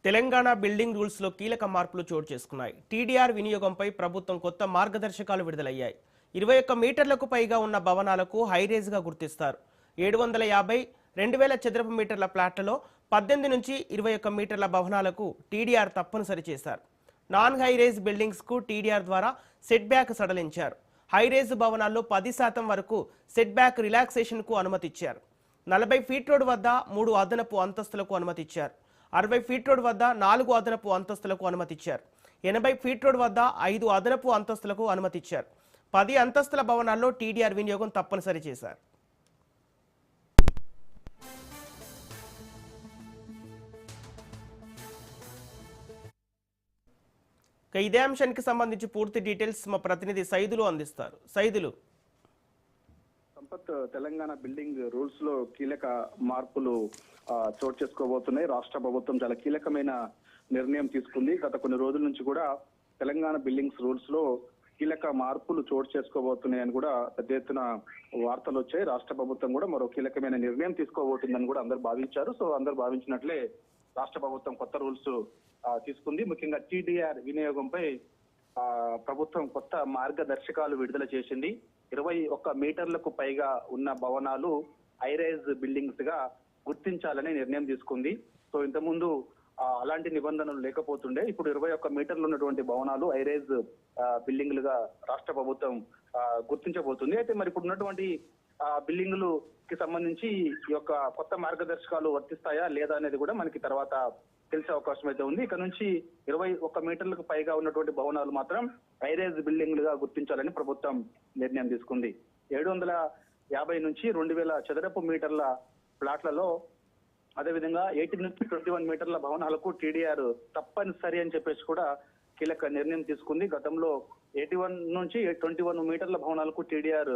Telangana building rules లో కీలక మార్పులు చోటు చేసుకున్నాయి. టీడీఆర్ వినియోగంపై ప్రభుత్వం కొత్త మార్గదర్శకాలు విడుదలయ్యాయి. 21 మీటర్లకు పైగా ఉన్న భవనాలకు హైరేజ్ గా గుర్తిస్తారు. 750 2000 చదరపు మీటర్ల ప్లాట్లలో 18 నుంచి 21 మీటర్ల భవనాలకు టీడీఆర్ తప్పనిసరి చేశారు. నాన్ హైరేజ్ బిల్డింగ్స్ కు టీడీఆర్ ద్వారా సెట్ బ్యాక్ సడలించారు. హైరేజ్ భవనాల్లో 10% వరకు సెట్ బ్యాక్ రిలాక్సేషన్ కు అనుమతి ఇచ్చారు. 40 ఫీట్ రోడ్ వద్ద 3 అదనపు అంతస్తులకు అనుమతి ఇచ్చారు. 60 ఫీట్ రోడ్ వద్ద 4 అదనపు అంతస్తులకు అనుమతి ఇచ్చారు. 80 ఫీట్ రోడ్ వద్ద 5 అదనపు అంతస్తులకు అనుమతి ఇచ్చారు. 10 అంతస్తుల భవనాల్లో టీడీఆర్ వినియోగం తప్పనిసరి చేశారు. ఇదే అంశానికి సంబంధించి పూర్తి డీటెయిల్స్ మా ప్రతినిధి సైదులు అందిస్తారు. సైదులు, సంపత్, తెలంగాణ బిల్డింగ్ రూల్స్ లో కీలక మార్పులు చోటు చేసుకోబోతున్నాయి. రాష్ట్ర ప్రభుత్వం చాలా కీలకమైన నిర్ణయం తీసుకుంది. గత కొన్ని రోజుల నుంచి కూడా తెలంగాణ బిల్డింగ్స్ రూల్స్ లో కీలక మార్పులు చోటు చేసుకోబోతున్నాయని కూడా పెద్ద ఎత్తున వార్తలు వచ్చాయి. రాష్ట్ర ప్రభుత్వం కూడా మరో కీలకమైన నిర్ణయం తీసుకోబోతుందని కూడా అందరు భావించారు. సో అందరు భావించినట్లే రాష్ట్ర ప్రభుత్వం కొత్త రూల్స్ తీసుకుంది. ముఖ్యంగా టీడీఆర్ వినియోగంపై ప్రభుత్వం కొత్త మార్గదర్శకాలు విడుదల చేసింది. 21 మీటర్లకు పైగా ఉన్న భవనాలు హైరైజ్ బిల్డింగ్స్ గా గుర్తించాలని నిర్ణయం తీసుకుంది. సో ఇంతకుముందు అలాంటి నిబంధనలు లేకపోతుండే. ఇప్పుడు 21 మీటర్లు ఉన్నటువంటి భవనాలు హైరైజ్ బిల్డింగ్లుగా రాష్ట్ర ప్రభుత్వం గుర్తించబోతుంది. అయితే మరి ఇప్పుడు ఉన్నటువంటి బిల్డింగులు కి సంబంధించి ఈ యొక్క కొత్త మార్గదర్శకాలు వర్తిస్తాయా లేదా అనేది కూడా మనకి తర్వాత తెలిసే అవకాశం అయితే ఉంది. ఇక నుంచి 21 మీటర్లకు పైగా ఉన్నటువంటి భవనాలు మాత్రం హైరైజ్ బిల్డింగ్లుగా గుర్తించాలని ప్రభుత్వం నిర్ణయం తీసుకుంది. 750 నుంచి 2000 చదరపు మీటర్ల ప్లాట్లలో, అదేవిధంగా 18 నుంచి 21 మీటర్ల భవనాలకు టీడీఆర్ తప్పనిసరి అని చెప్పేసి కూడా కీలక నిర్ణయం తీసుకుంది. గతంలో 81 నుంచి 21 మీటర్ల భవనాలకు టీడీఆర్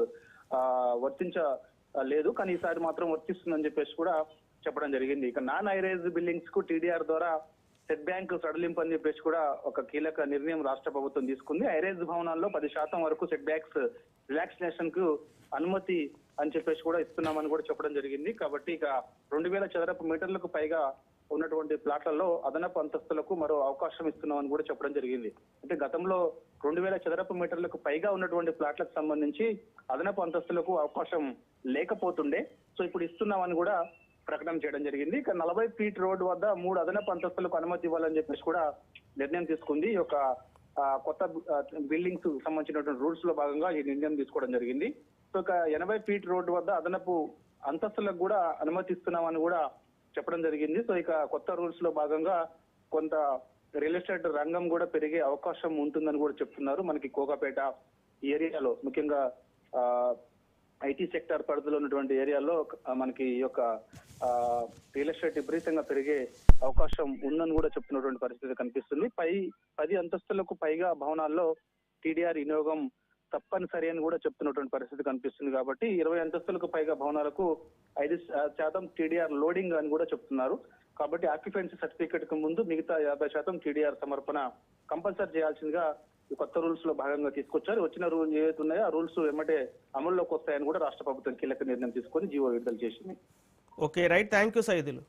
వర్తించలేదు, కానీ ఈసారి మాత్రం వర్తిస్తుందని చెప్పేసి కూడా చెప్పడం జరిగింది. ఇక నాన్ హైరైజ్ బిల్డింగ్స్ కు టీడీఆర్ ద్వారా సెట్ బ్యాంక్ సడలింపు అని చెప్పేసి కూడా ఒక కీలక నిర్ణయం రాష్ట్ర ప్రభుత్వం తీసుకుంది. హైరైజ్ భవనాల్లో 10% వరకు సెట్ బ్యాక్స్ రిలాక్సేషన్ కు అనుమతి అని చెప్పేసి కూడా ఇస్తున్నామని కూడా చెప్పడం జరిగింది. కాబట్టి ఇక 2000 చదరపు మీటర్లకు పైగా ఉన్నటువంటి ప్లాట్లలో అదనపు అంతస్తులకు మరో అవకాశం ఇస్తున్నామని కూడా చెప్పడం జరిగింది. అంటే గతంలో 2000 చదరపు మీటర్లకు పైగా ఉన్నటువంటి ప్లాట్లకు సంబంధించి అదనపు అంతస్తులకు అవకాశం లేకపోతుండే. సో ఇప్పుడు ఇస్తున్నామని కూడా ప్రకటన చేయడం జరిగింది. ఇక 40 ఫీట్ రోడ్ వద్ద 3 అదనపు అంతస్తులకు అనుమతి ఇవ్వాలని చెప్పేసి కూడా నిర్ణయం తీసుకుంది. ఈ యొక్క కొత్త బిల్డింగ్స్ సంబంధించినటువంటి రూల్స్ లో భాగంగా ఈ నిర్ణయం తీసుకోవడం జరిగింది. సో ఇక 80 ఫీట్ రోడ్ వద్ద అదనపు అంతస్తులకు కూడా అనుమతిస్తున్నామని కూడా చెప్పడం జరిగింది. సో ఇక కొత్త రూల్స్ లో భాగంగా కొంత రియల్ ఎస్టేట్ రంగం కూడా పెరిగే అవకాశం ఉంటుందని కూడా చెప్తున్నారు. మనకి కోకాపేట ఏరియాలో, ముఖ్యంగా ఐటీ సెక్టర్ పరిధిలో ఉన్నటువంటి ఏరియాలో మనకి ఈ యొక్క రియల్ ఎస్టేట్ విపరీతంగా పెరిగే అవకాశం ఉందని కూడా చెప్తున్నటువంటి పరిస్థితి కనిపిస్తుంది. 10 అంతస్తులకు పైగా భవనాల్లో టీడీఆర్ వినియోగం తప్పనిసరి అని కూడా చెప్తున్నటువంటి పరిస్థితి కనిపిస్తుంది. కాబట్టి 20 అంతస్తులకు పైగా భవనాలకు 5% టీడీఆర్ లోడింగ్ అని కూడా చెప్తున్నారు. కాబట్టి ఆక్యుపెన్సీ సర్టిఫికేట్ కు ముందు మిగతా 50% టీడీఆర్ సమర్పణ కంపల్సరీ చేయాల్సిందిగా ఈ కొత్త రూల్స్ లో భాగంగా తీసుకొచ్చారు. వచ్చిన రూల్ ఏవైతే ఉన్నాయో ఆ రూల్స్ వెంబడే అమల్లోకి వస్తాయని కూడా రాష్ట్ర ప్రభుత్వం కీలక నిర్ణయం తీసుకొని జీవో విడుదల చేసింది. Okay, right, thank you Saidulu.